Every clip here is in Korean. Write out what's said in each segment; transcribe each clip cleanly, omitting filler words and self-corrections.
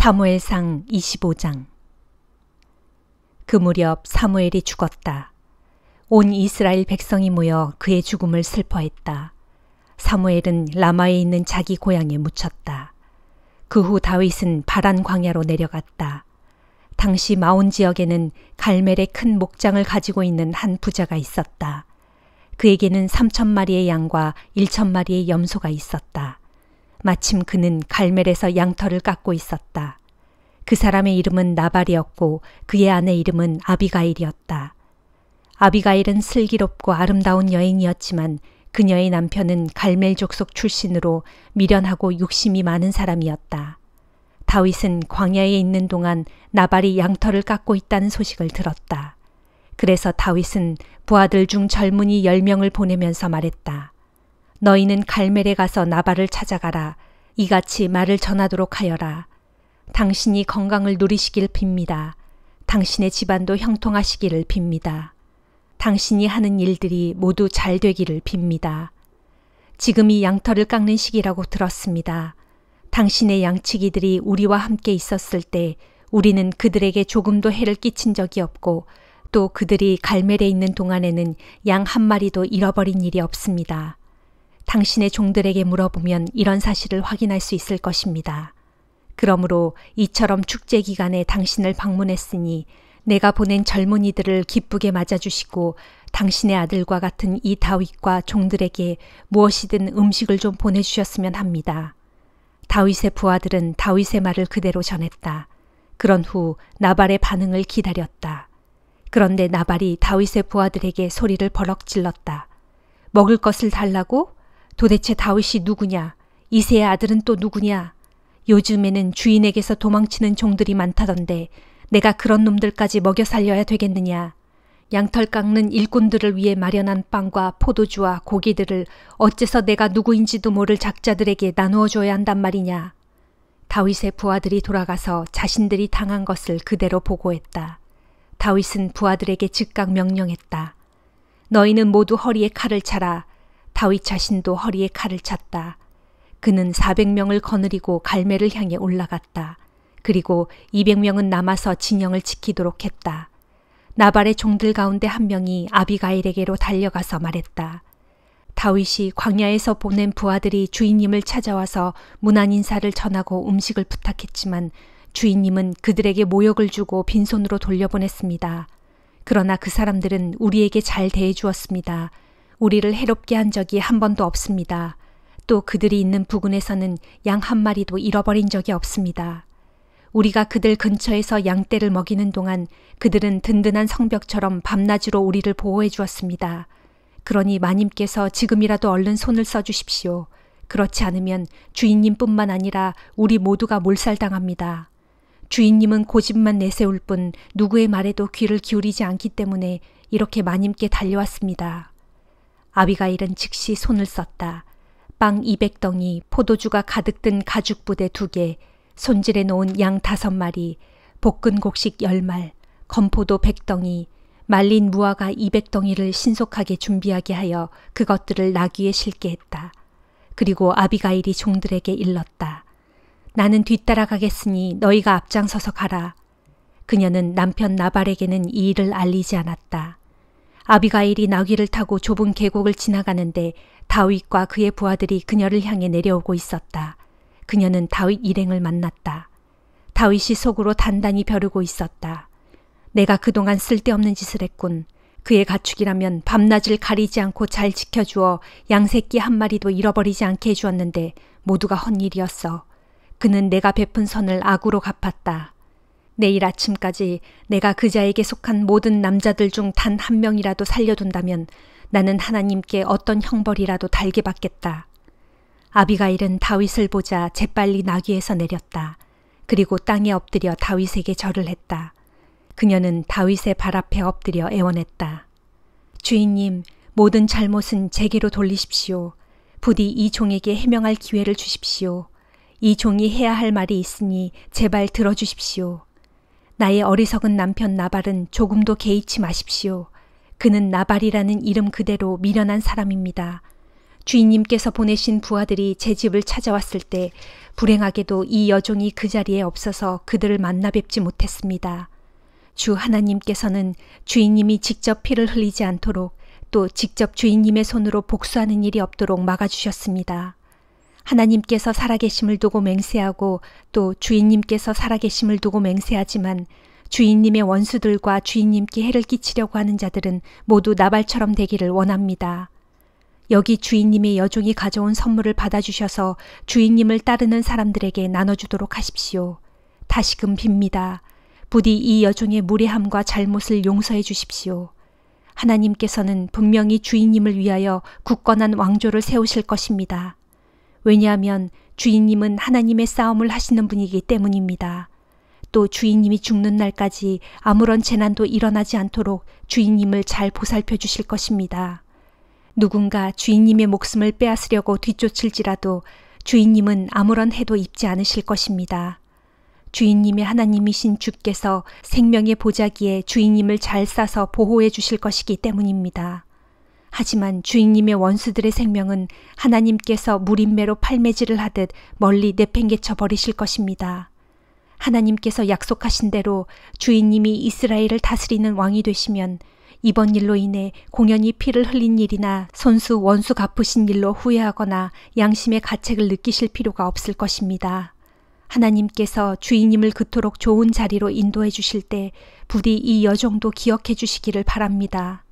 사무엘상 25장. 그 무렵 사무엘이 죽었다. 온 이스라엘 백성이 모여 그의 죽음을 슬퍼했다. 사무엘은 라마에 있는 자기 고향에 묻혔다. 그 후 다윗은 바란 광야로 내려갔다. 당시 마온 지역에는 갈멜의 큰 목장을 가지고 있는 한 부자가 있었다. 그에게는 3,000마리의 양과 1,000마리의 염소가 있었다. 마침 그는 갈멜에서 양털을 깎고 있었다. 그 사람의 이름은 나발이었고 그의 아내 이름은 아비가일이었다. 아비가일은 슬기롭고 아름다운 여인이었지만 그녀의 남편은 갈멜 족속 출신으로 미련하고 욕심이 많은 사람이었다. 다윗은 광야에 있는 동안 나발이 양털을 깎고 있다는 소식을 들었다. 그래서 다윗은 부하들 중 젊은이 10명을 보내면서 말했다. 너희는 갈멜에 가서 나발을 찾아가라. 이같이 말을 전하도록 하여라. 당신이 건강을 누리시길 빕니다. 당신의 집안도 형통하시기를 빕니다. 당신이 하는 일들이 모두 잘 되기를 빕니다. 지금이 양털을 깎는 시기라고 들었습니다. 당신의 양치기들이 우리와 함께 있었을 때 우리는 그들에게 조금도 해를 끼친 적이 없고 또 그들이 갈멜에 있는 동안에는 양 한 마리도 잃어버린 일이 없습니다. 당신의 종들에게 물어보면 이런 사실을 확인할 수 있을 것입니다. 그러므로 이처럼 축제 기간에 당신을 방문했으니 내가 보낸 젊은이들을 기쁘게 맞아주시고 당신의 아들과 같은 이 다윗과 종들에게 무엇이든 음식을 좀 보내주셨으면 합니다. 다윗의 부하들은 다윗의 말을 그대로 전했다. 그런 후 나발의 반응을 기다렸다. 그런데 나발이 다윗의 부하들에게 소리를 버럭 질렀다. 먹을 것을 달라고? 도대체 다윗이 누구냐? 이새의 아들은 또 누구냐? 요즘에는 주인에게서 도망치는 종들이 많다던데 내가 그런 놈들까지 먹여 살려야 되겠느냐? 양털 깎는 일꾼들을 위해 마련한 빵과 포도주와 고기들을 어째서 내가 누구인지도 모를 작자들에게 나누어 줘야 한단 말이냐? 다윗의 부하들이 돌아가서 자신들이 당한 것을 그대로 보고했다. 다윗은 부하들에게 즉각 명령했다. 너희는 모두 허리에 칼을 차라. 다윗 자신도 허리에 칼을 찼다. 그는 400명을 거느리고 갈멜을 향해 올라갔다. 그리고 200명은 남아서 진영을 지키도록 했다. 나발의 종들 가운데 한 명이 아비가일에게로 달려가서 말했다. 다윗이 광야에서 보낸 부하들이 주인님을 찾아와서 문안 인사를 전하고 음식을 부탁했지만 주인님은 그들에게 모욕을 주고 빈손으로 돌려보냈습니다. 그러나 그 사람들은 우리에게 잘 대해주었습니다. 우리를 해롭게 한 적이 한 번도 없습니다. 또 그들이 있는 부근에서는 양 한 마리도 잃어버린 적이 없습니다. 우리가 그들 근처에서 양떼를 먹이는 동안 그들은 든든한 성벽처럼 밤낮으로 우리를 보호해 주었습니다. 그러니 마님께서 지금이라도 얼른 손을 써주십시오. 그렇지 않으면 주인님뿐만 아니라 우리 모두가 몰살당합니다. 주인님은 고집만 내세울 뿐 누구의 말에도 귀를 기울이지 않기 때문에 이렇게 마님께 달려왔습니다. 아비가일은 즉시 손을 썼다. 빵 200덩이, 포도주가 가득 든 가죽 부대 2개, 손질해 놓은 양 5마리, 볶은 곡식 10말, 건포도 100덩이, 말린 무화과 200덩이를 신속하게 준비하게 하여 그것들을 나귀에 실게 했다. 그리고 아비가일이 종들에게 일렀다. 나는 뒤따라가겠으니 너희가 앞장서서 가라. 그녀는 남편 나발에게는 이 일을 알리지 않았다. 아비가일이 나귀를 타고 좁은 계곡을 지나가는데 다윗과 그의 부하들이 그녀를 향해 내려오고 있었다. 그녀는 다윗 일행을 만났다. 다윗이 속으로 단단히 벼르고 있었다. 내가 그동안 쓸데없는 짓을 했군. 그의 가축이라면 밤낮을 가리지 않고 잘 지켜주어 양새끼 한 마리도 잃어버리지 않게 해주었는데 모두가 헛일이었어. 그는 내가 베푼 선을 악으로 갚았다. 내일 아침까지 내가 그자에게 속한 모든 남자들 중 단 한 명이라도 살려둔다면 나는 하나님께 어떤 형벌이라도 달게 받겠다. 아비가일은 다윗을 보자 재빨리 나귀에서 내렸다. 그리고 땅에 엎드려 다윗에게 절을 했다. 그녀는 다윗의 발 앞에 엎드려 애원했다. 주인님, 모든 잘못은 제게로 돌리십시오. 부디 이 종에게 해명할 기회를 주십시오. 이 종이 해야 할 말이 있으니 제발 들어주십시오. 나의 어리석은 남편 나발은 조금도 개의치 마십시오. 그는 나발이라는 이름 그대로 미련한 사람입니다. 주인님께서 보내신 부하들이 제 집을 찾아왔을 때 불행하게도 이 여종이 그 자리에 없어서 그들을 만나 뵙지 못했습니다. 주 하나님께서는 주인님이 직접 피를 흘리지 않도록 또 직접 주인님의 손으로 복수하는 일이 없도록 막아주셨습니다. 하나님께서 살아계심을 두고 맹세하고 또 주인님께서 살아계심을 두고 맹세하지만 주인님의 원수들과 주인님께 해를 끼치려고 하는 자들은 모두 나발처럼 되기를 원합니다. 여기 주인님의 여종이 가져온 선물을 받아주셔서 주인님을 따르는 사람들에게 나눠주도록 하십시오. 다시금 빕니다. 부디 이 여종의 무례함과 잘못을 용서해 주십시오. 하나님께서는 분명히 주인님을 위하여 굳건한 왕조를 세우실 것입니다. 왜냐하면 주인님은 하나님의 싸움을 하시는 분이기 때문입니다. 또 주인님이 죽는 날까지 아무런 재난도 일어나지 않도록 주인님을 잘 보살펴 주실 것입니다. 누군가 주인님의 목숨을 빼앗으려고 뒤쫓을지라도 주인님은 아무런 해도 입지 않으실 것입니다. 주인님의 하나님이신 주께서 생명의 보자기에 주인님을 잘 싸서 보호해 주실 것이기 때문입니다. 하지만 주인님의 원수들의 생명은 하나님께서 무림매로 팔매질을 하듯 멀리 내팽개쳐 버리실 것입니다. 하나님께서 약속하신 대로 주인님이 이스라엘을 다스리는 왕이 되시면 이번 일로 인해 공연히 피를 흘린 일이나 손수 원수 갚으신 일로 후회하거나 양심의 가책을 느끼실 필요가 없을 것입니다. 하나님께서 주인님을 그토록 좋은 자리로 인도해 주실 때 부디 이 여종도 기억해 주시기를 바랍니다.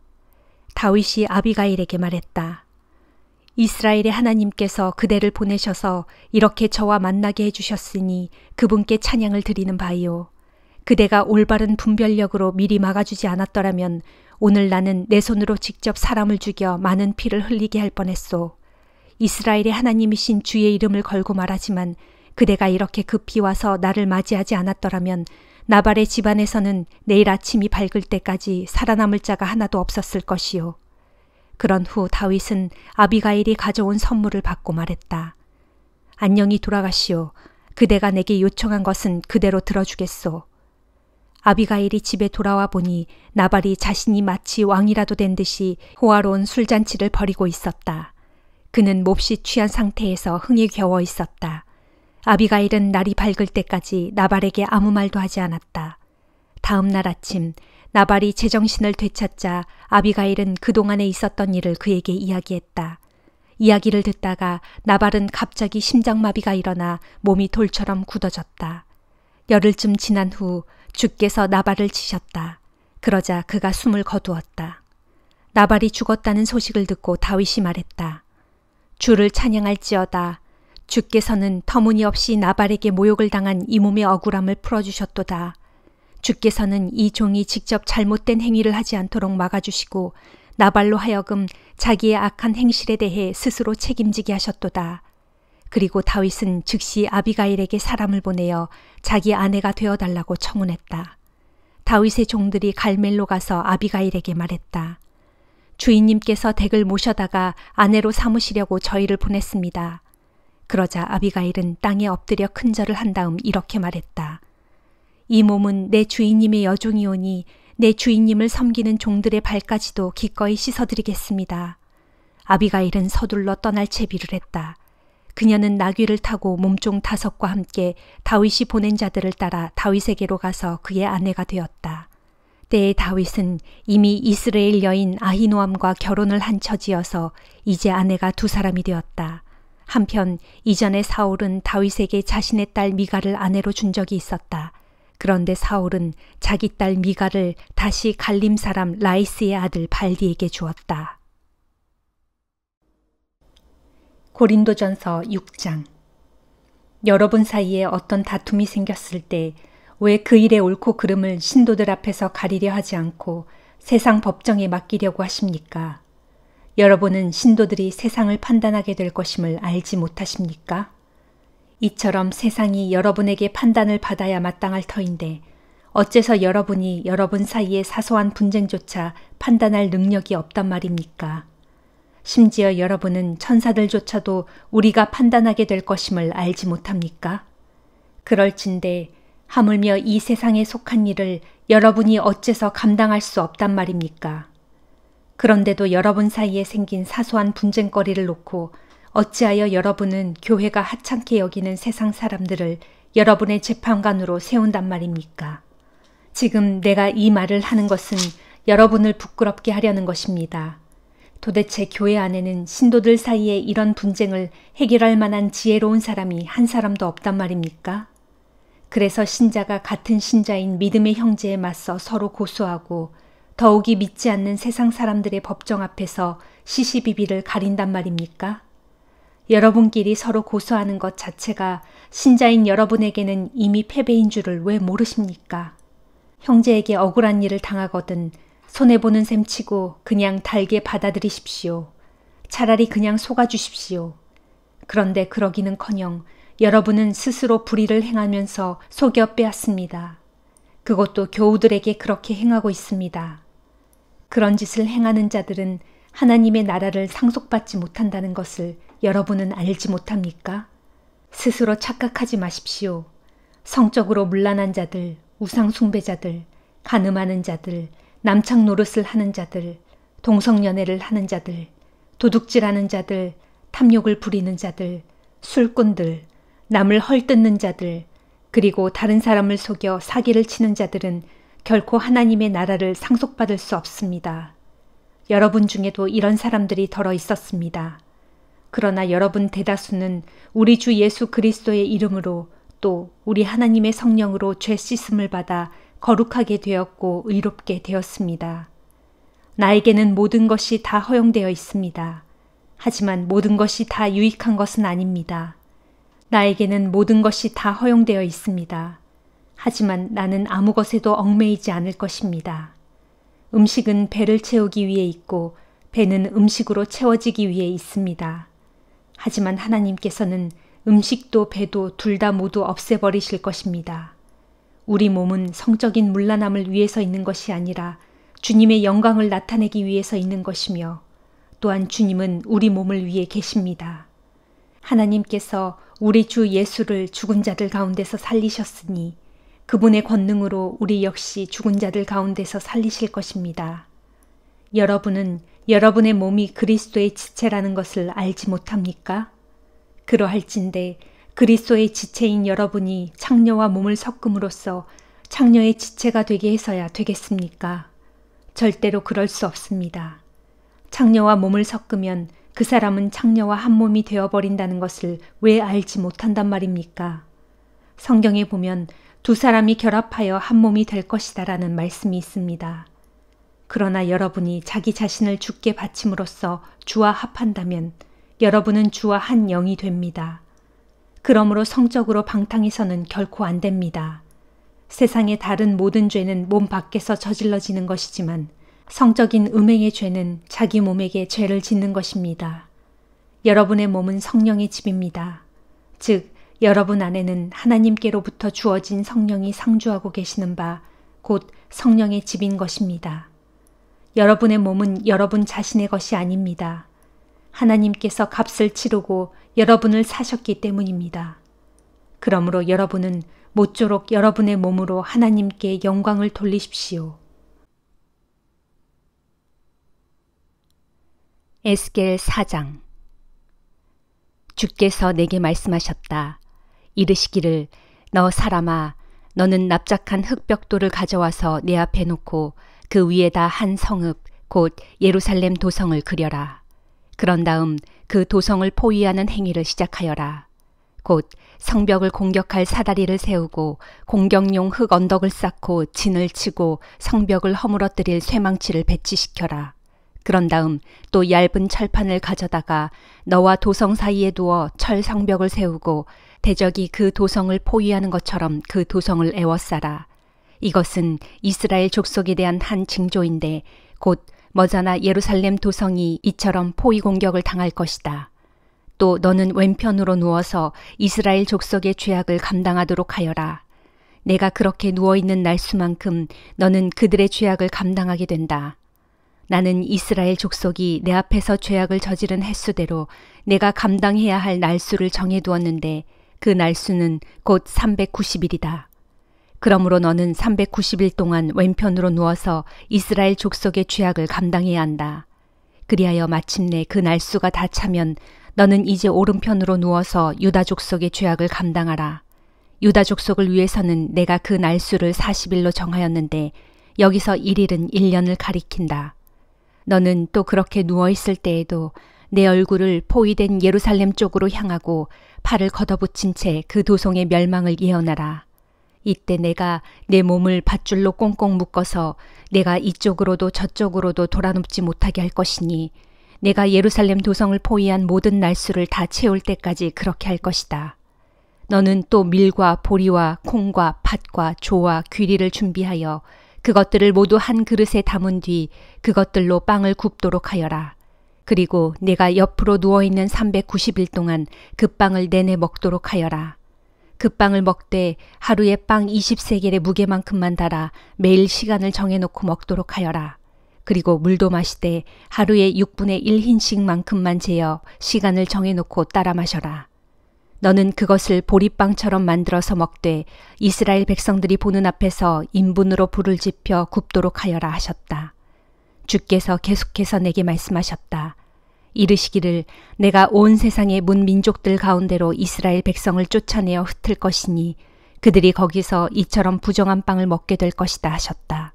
다윗이 아비가일에게 말했다. 이스라엘의 하나님께서 그대를 보내셔서 이렇게 저와 만나게 해주셨으니 그분께 찬양을 드리는 바이요. 그대가 올바른 분별력으로 미리 막아주지 않았더라면 오늘 나는 내 손으로 직접 사람을 죽여 많은 피를 흘리게 할 뻔했소. 이스라엘의 하나님이신 주의 이름을 걸고 말하지만 그대가 이렇게 급히 와서 나를 맞이하지 않았더라면 나발의 집안에서는 내일 아침이 밝을 때까지 살아남을 자가 하나도 없었을 것이요. 그런 후 다윗은 아비가일이 가져온 선물을 받고 말했다. 안녕히 돌아가시오. 그대가 내게 요청한 것은 그대로 들어주겠소. 아비가일이 집에 돌아와 보니 나발이 자신이 마치 왕이라도 된 듯이 호화로운 술잔치를 벌이고 있었다. 그는 몹시 취한 상태에서 흥에 겨워 있었다. 아비가일은 날이 밝을 때까지 나발에게 아무 말도 하지 않았다. 다음 날 아침 나발이 제정신을 되찾자 아비가일은 그동안에 있었던 일을 그에게 이야기했다. 이야기를 듣다가 나발은 갑자기 심장마비가 일어나 몸이 돌처럼 굳어졌다. 열흘쯤 지난 후 주께서 나발을 치셨다. 그러자 그가 숨을 거두었다. 나발이 죽었다는 소식을 듣고 다윗이 말했다. 주를 찬양할지어다. 주께서는 터무니없이 나발에게 모욕을 당한 이 몸의 억울함을 풀어주셨도다. 주께서는 이 종이 직접 잘못된 행위를 하지 않도록 막아주시고 나발로 하여금 자기의 악한 행실에 대해 스스로 책임지게 하셨도다. 그리고 다윗은 즉시 아비가일에게 사람을 보내어 자기 아내가 되어달라고 청혼했다. 다윗의 종들이 갈멜로 가서 아비가일에게 말했다. 주인님께서 댁을 모셔다가 아내로 삼으시려고 저희를 보냈습니다. 그러자 아비가일은 땅에 엎드려 큰절을 한 다음 이렇게 말했다. 이 몸은 내 주인님의 여종이오니 내 주인님을 섬기는 종들의 발까지도 기꺼이 씻어드리겠습니다. 아비가일은 서둘러 떠날 채비를 했다. 그녀는 나귀를 타고 몸종 5과 함께 다윗이 보낸 자들을 따라 다윗에게로 가서 그의 아내가 되었다. 때에 다윗은 이미 이스라엘 여인 아히노암과 결혼을 한 처지여서 이제 아내가 2사람이 되었다. 한편 이전에 사울은 다윗에게 자신의 딸 미갈을 아내로 준 적이 있었다. 그런데 사울은 자기 딸 미갈을 다시 갈림 사람 라이스의 아들 발디에게 주었다. 고린도전서 6장. 여러분 사이에 어떤 다툼이 생겼을 때 왜 그 일의 옳고 그름을 신도들 앞에서 가리려 하지 않고 세상 법정에 맡기려고 하십니까? 여러분은 신도들이 세상을 판단하게 될 것임을 알지 못하십니까? 이처럼 세상이 여러분에게 판단을 받아야 마땅할 터인데 어째서 여러분이 여러분 사이의 사소한 분쟁조차 판단할 능력이 없단 말입니까? 심지어 여러분은 천사들조차도 우리가 판단하게 될 것임을 알지 못합니까? 그럴진대 하물며 이 세상에 속한 일을 여러분이 어째서 감당할 수 없단 말입니까? 그런데도 여러분 사이에 생긴 사소한 분쟁거리를 놓고 어찌하여 여러분은 교회가 하찮게 여기는 세상 사람들을 여러분의 재판관으로 세운단 말입니까? 지금 내가 이 말을 하는 것은 여러분을 부끄럽게 하려는 것입니다. 도대체 교회 안에는 신도들 사이에 이런 분쟁을 해결할 만한 지혜로운 사람이 한 사람도 없단 말입니까? 그래서 신자가 같은 신자인 믿음의 형제에 맞서 서로 고소하고 더욱이 믿지 않는 세상 사람들의 법정 앞에서 시시비비를 가린단 말입니까? 여러분끼리 서로 고소하는 것 자체가 신자인 여러분에게는 이미 패배인 줄을 왜 모르십니까? 형제에게 억울한 일을 당하거든 손해보는 셈 치고 그냥 달게 받아들이십시오. 차라리 그냥 속아주십시오. 그런데 그러기는커녕 여러분은 스스로 불의를 행하면서 속여 빼앗습니다. 그것도 교우들에게 그렇게 행하고 있습니다. 그런 짓을 행하는 자들은 하나님의 나라를 상속받지 못한다는 것을 여러분은 알지 못합니까? 스스로 착각하지 마십시오. 성적으로 문란한 자들, 우상 숭배자들, 간음하는 자들, 남창 노릇을 하는 자들, 동성연애를 하는 자들, 도둑질하는 자들, 탐욕을 부리는 자들, 술꾼들, 남을 헐뜯는 자들, 그리고 다른 사람을 속여 사기를 치는 자들은 결코 하나님의 나라를 상속받을 수 없습니다. 여러분 중에도 이런 사람들이 덜어 있었습니다. 그러나 여러분 대다수는 우리 주 예수 그리스도의 이름으로 또 우리 하나님의 성령으로 죄 씻음을 받아 거룩하게 되었고 의롭게 되었습니다. 나에게는 모든 것이 다 허용되어 있습니다. 하지만 모든 것이 다 유익한 것은 아닙니다. 나에게는 모든 것이 다 허용되어 있습니다. 하지만 나는 아무 것에도 얽매이지 않을 것입니다. 음식은 배를 채우기 위해 있고 배는 음식으로 채워지기 위해 있습니다. 하지만 하나님께서는 음식도 배도 둘 다 모두 없애버리실 것입니다. 우리 몸은 성적인 문란함을 위해서 있는 것이 아니라 주님의 영광을 나타내기 위해서 있는 것이며 또한 주님은 우리 몸을 위해 계십니다. 하나님께서 우리 주 예수를 죽은 자들 가운데서 살리셨으니 그분의 권능으로 우리 역시 죽은 자들 가운데서 살리실 것입니다. 여러분은 여러분의 몸이 그리스도의 지체라는 것을 알지 못합니까? 그러할진대 그리스도의 지체인 여러분이 창녀와 몸을 섞음으로써 창녀의 지체가 되게 해서야 되겠습니까? 절대로 그럴 수 없습니다. 창녀와 몸을 섞으면 그 사람은 창녀와 한 몸이 되어버린다는 것을 왜 알지 못한단 말입니까? 성경에 보면 두 사람이 결합하여 한 몸이 될 것이다라는 말씀이 있습니다. 그러나 여러분이 자기 자신을 주께 바침으로써 주와 합한다면 여러분은 주와 한 영이 됩니다. 그러므로 성적으로 방탕해서는 결코 안 됩니다. 세상의 다른 모든 죄는 몸 밖에서 저질러지는 것이지만 성적인 음행의 죄는 자기 몸에게 죄를 짓는 것입니다. 여러분의 몸은 성령의 집입니다. 즉 여러분 안에는 하나님께로부터 주어진 성령이 상주하고 계시는 바 곧 성령의 집인 것입니다. 여러분의 몸은 여러분 자신의 것이 아닙니다. 하나님께서 값을 치르고 여러분을 사셨기 때문입니다. 그러므로 여러분은 모쪼록 여러분의 몸으로 하나님께 영광을 돌리십시오. 에스겔 4장. 주께서 내게 말씀하셨다. 이르시기를 너 사람아 너는 납작한 흙벽돌을 가져와서 내 앞에 놓고 그 위에다 한 성읍 곧 예루살렘 도성을 그려라. 그런 다음 그 도성을 포위하는 행위를 시작하여라. 곧 성벽을 공격할 사다리를 세우고 공격용 흙 언덕을 쌓고 진을 치고 성벽을 허물어뜨릴 쇠망치를 배치시켜라. 그런 다음 또 얇은 철판을 가져다가 너와 도성 사이에 두어 철 성벽을 세우고 대적이 그 도성을 포위하는 것처럼 그 도성을 에워싸라. 이것은 이스라엘 족속에 대한 한 징조인데 곧 머자나 예루살렘 도성이 이처럼 포위 공격을 당할 것이다. 또 너는 왼편으로 누워서 이스라엘 족속의 죄악을 감당하도록 하여라. 내가 그렇게 누워있는 날수만큼 너는 그들의 죄악을 감당하게 된다. 나는 이스라엘 족속이 내 앞에서 죄악을 저지른 횟수대로 내가 감당해야 할 날수를 정해두었는데 그 날수는 곧 390일이다. 그러므로 너는 390일 동안 왼편으로 누워서 이스라엘 족속의 죄악을 감당해야 한다. 그리하여 마침내 그 날수가 다 차면 너는 이제 오른편으로 누워서 유다 족속의 죄악을 감당하라. 유다 족속을 위해서는 내가 그 날수를 40일로 정하였는데 여기서 1일은 1년을 가리킨다. 너는 또 그렇게 누워있을 때에도 내 얼굴을 포위된 예루살렘 쪽으로 향하고 팔을 걷어붙인 채 그 도성의 멸망을 예언하라. 이때 내가 내 몸을 밧줄로 꽁꽁 묶어서 내가 이쪽으로도 저쪽으로도 돌아눕지 못하게 할 것이니 내가 예루살렘 도성을 포위한 모든 날수를 다 채울 때까지 그렇게 할 것이다. 너는 또 밀과 보리와 콩과 팥과 조와 귀리를 준비하여 그것들을 모두 한 그릇에 담은 뒤 그것들로 빵을 굽도록 하여라. 그리고 내가 옆으로 누워있는 390일 동안 그 빵을 내내 먹도록 하여라. 그 빵을 먹되 하루에 빵 20세겔의 무게만큼만 달아 매일 시간을 정해놓고 먹도록 하여라. 그리고 물도 마시되 하루에 6분의 1흰씩만큼만 재어 시간을 정해놓고 따라 마셔라. 너는 그것을 보리빵처럼 만들어서 먹되 이스라엘 백성들이 보는 앞에서 인분으로 불을 지펴 굽도록 하여라 하셨다. 주께서 계속해서 내게 말씀하셨다. 이르시기를 내가 온 세상의 문민족들 가운데로 이스라엘 백성을 쫓아내어 흩을 것이니 그들이 거기서 이처럼 부정한 빵을 먹게 될 것이다 하셨다.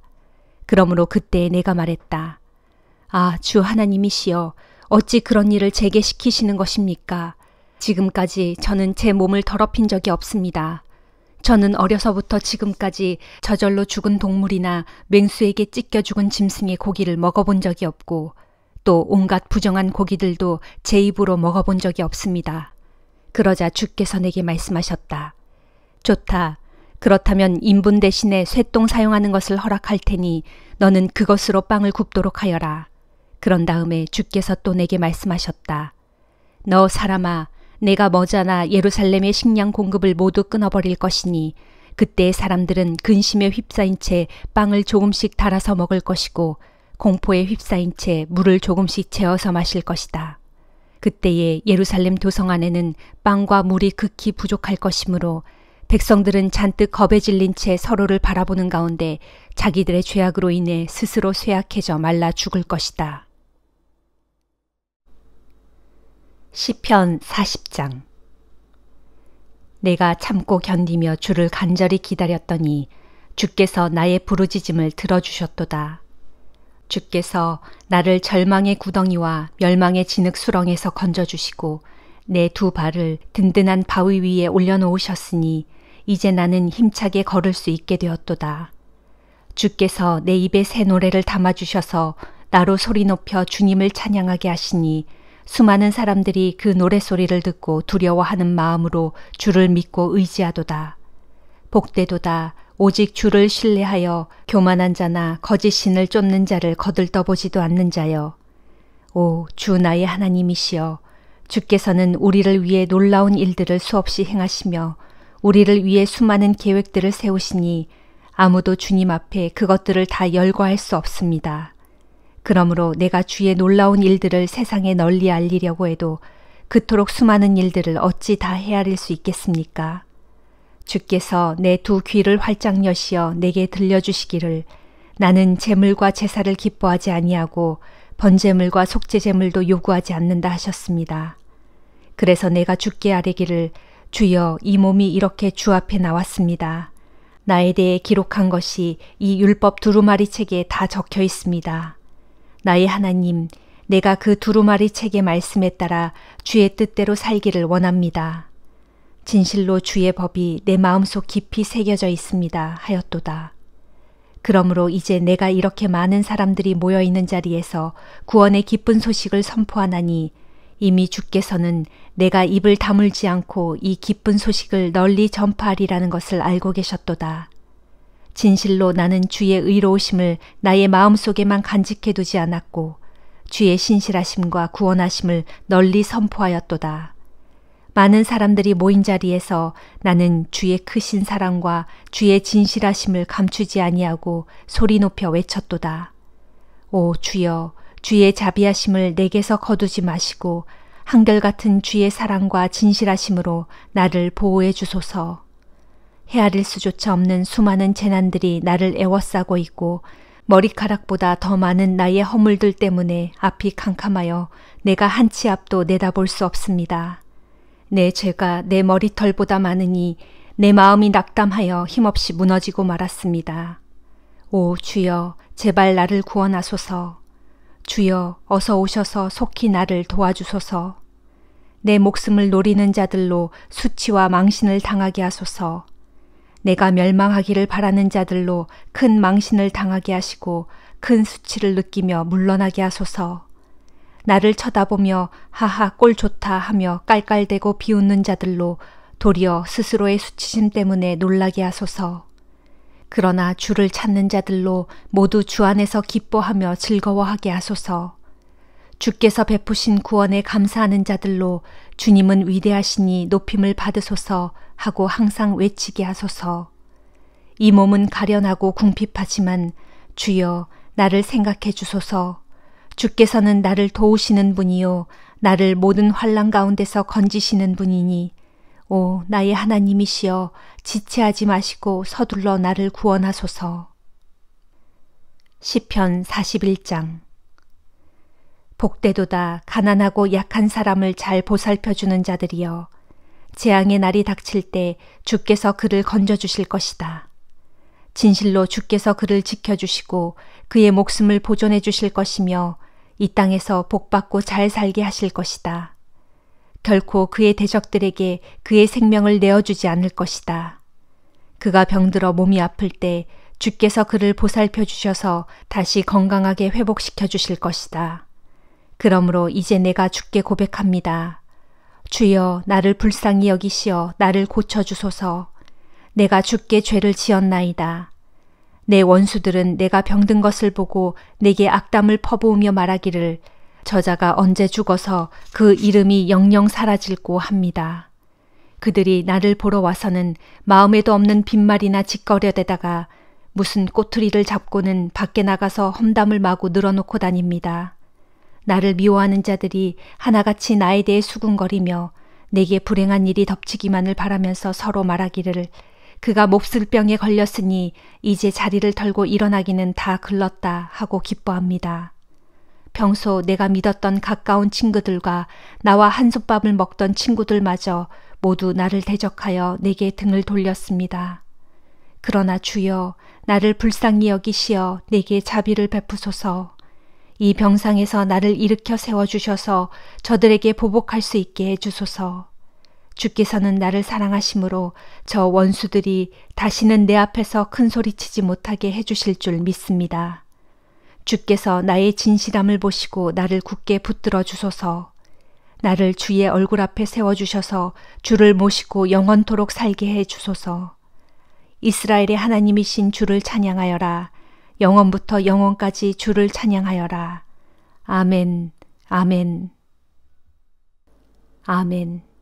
그러므로 그때 내가 말했다. 아, 주 하나님이시여, 어찌 그런 일을 제게 시키시는 것입니까? 지금까지 저는 제 몸을 더럽힌 적이 없습니다. 저는 어려서부터 지금까지 저절로 죽은 동물이나 맹수에게 찢겨 죽은 짐승의 고기를 먹어본 적이 없고 또 온갖 부정한 고기들도 제 입으로 먹어본 적이 없습니다. 그러자 주께서 내게 말씀하셨다. 좋다. 그렇다면 인분 대신에 쇠똥 사용하는 것을 허락할 테니 너는 그것으로 빵을 굽도록 하여라. 그런 다음에 주께서 또 내게 말씀하셨다. 너 사람아, 내가 머지않아 예루살렘의 식량 공급을 모두 끊어버릴 것이니 그때 사람들은 근심에 휩싸인 채 빵을 조금씩 달아서 먹을 것이고 공포에 휩싸인 채 물을 조금씩 재어서 마실 것이다. 그때에 예루살렘 도성 안에는 빵과 물이 극히 부족할 것이므로 백성들은 잔뜩 겁에 질린 채 서로를 바라보는 가운데 자기들의 죄악으로 인해 스스로 쇠약해져 말라 죽을 것이다. 시편 40장. 내가 참고 견디며 주를 간절히 기다렸더니 주께서 나의 부르짖음을 들어주셨도다. 주께서 나를 절망의 구덩이와 멸망의 진흙 수렁에서 건져주시고 내 두 발을 든든한 바위 위에 올려놓으셨으니 이제 나는 힘차게 걸을 수 있게 되었도다. 주께서 내 입에 새 노래를 담아주셔서 나로 소리 높여 주님을 찬양하게 하시니 수많은 사람들이 그 노래소리를 듣고 두려워하는 마음으로 주를 믿고 의지하도다. 복되도다. 오직 주를 신뢰하여 교만한 자나 거짓 신을 쫓는 자를 거들떠보지도 않는 자여. 오, 주 나의 하나님이시여, 주께서는 우리를 위해 놀라운 일들을 수없이 행하시며 우리를 위해 수많은 계획들을 세우시니 아무도 주님 앞에 그것들을 다 열거할 수 없습니다. 그러므로 내가 주의 놀라운 일들을 세상에 널리 알리려고 해도 그토록 수많은 일들을 어찌 다 헤아릴 수 있겠습니까? 주께서 내 두 귀를 활짝 여시어 내게 들려주시기를 나는 제물과 제사를 기뻐하지 아니하고 번제물과 속죄제물도 요구하지 않는다 하셨습니다. 그래서 내가 주께 아뢰기를 주여, 이 몸이 이렇게 주 앞에 나왔습니다. 나에 대해 기록한 것이 이 율법 두루마리 책에 다 적혀 있습니다. 나의 하나님, 내가 그 두루마리 책의 말씀에 따라 주의 뜻대로 살기를 원합니다. 진실로 주의 법이 내 마음속 깊이 새겨져 있습니다 하였도다. 그러므로 이제 내가 이렇게 많은 사람들이 모여있는 자리에서 구원의 기쁜 소식을 선포하나니 이미 주께서는 내가 입을 다물지 않고 이 기쁜 소식을 널리 전파하리라는 것을 알고 계셨도다. 진실로 나는 주의 의로우심을 나의 마음속에만 간직해두지 않았고 주의 신실하심과 구원하심을 널리 선포하였도다. 많은 사람들이 모인 자리에서 나는 주의 크신 사랑과 주의 진실하심을 감추지 아니하고 소리 높여 외쳤도다. 오 주여, 주의 자비하심을 내게서 거두지 마시고 한결같은 주의 사랑과 진실하심으로 나를 보호해 주소서. 헤아릴 수조차 없는 수많은 재난들이 나를 애워싸고 있고 머리카락보다 더 많은 나의 허물들 때문에 앞이 캄캄하여 내가 한 치 앞도 내다볼 수 없습니다. 내 죄가 내 머리털보다 많으니 내 마음이 낙담하여 힘없이 무너지고 말았습니다. 오 주여, 제발 나를 구원하소서. 주여, 어서 오셔서 속히 나를 도와주소서. 내 목숨을 노리는 자들로 수치와 망신을 당하게 하소서. 내가 멸망하기를 바라는 자들로 큰 망신을 당하게 하시고 큰 수치를 느끼며 물러나게 하소서. 나를 쳐다보며 하하 꼴 좋다 하며 깔깔대고 비웃는 자들로 도리어 스스로의 수치심 때문에 놀라게 하소서. 그러나 주를 찾는 자들로 모두 주 안에서 기뻐하며 즐거워하게 하소서. 주께서 베푸신 구원에 감사하는 자들로 주님은 위대하시니 높임을 받으소서 하고 항상 외치게 하소서. 이 몸은 가련하고 궁핍하지만 주여 나를 생각해 주소서. 주께서는 나를 도우시는 분이요 나를 모든 환난 가운데서 건지시는 분이니 오 나의 하나님이시여 지체하지 마시고 서둘러 나를 구원하소서. 시편 41장. 복되도다 가난하고 약한 사람을 잘 보살펴주는 자들이여. 재앙의 날이 닥칠 때 주께서 그를 건져주실 것이다. 진실로 주께서 그를 지켜주시고 그의 목숨을 보존해 주실 것이며 이 땅에서 복받고 잘 살게 하실 것이다. 결코 그의 대적들에게 그의 생명을 내어주지 않을 것이다. 그가 병들어 몸이 아플 때 주께서 그를 보살펴 주셔서 다시 건강하게 회복시켜 주실 것이다. 그러므로 이제 내가 주께 고백합니다. 주여 나를 불쌍히 여기시어 나를 고쳐주소서. 내가 주께 죄를 지었나이다. 내 원수들은 내가 병든 것을 보고 내게 악담을 퍼부으며 말하기를 저자가 언제 죽어서 그 이름이 영영 사라질꼬 합니다. 그들이 나를 보러 와서는 마음에도 없는 빈말이나 짓거려대다가 무슨 꼬투리를 잡고는 밖에 나가서 험담을 마구 늘어놓고 다닙니다. 나를 미워하는 자들이 하나같이 나에 대해 수군거리며 내게 불행한 일이 덮치기만을 바라면서 서로 말하기를 그가 몹쓸 병에 걸렸으니 이제 자리를 털고 일어나기는 다 글렀다 하고 기뻐합니다. 평소 내가 믿었던 가까운 친구들과 나와 한솥밥을 먹던 친구들마저 모두 나를 대적하여 내게 등을 돌렸습니다. 그러나 주여 나를 불쌍히 여기시어 내게 자비를 베푸소서. 이 병상에서 나를 일으켜 세워주셔서 저들에게 보복할 수 있게 해주소서. 주께서는 나를 사랑하심으로 저 원수들이 다시는 내 앞에서 큰 소리치지 못하게 해주실 줄 믿습니다. 주께서 나의 진실함을 보시고 나를 굳게 붙들어 주소서. 나를 주의 얼굴 앞에 세워주셔서 주를 모시고 영원토록 살게 해주소서. 이스라엘의 하나님이신 주를 찬양하여라. 영원부터 영원까지 주를 찬양하여라. 아멘, 아멘, 아멘.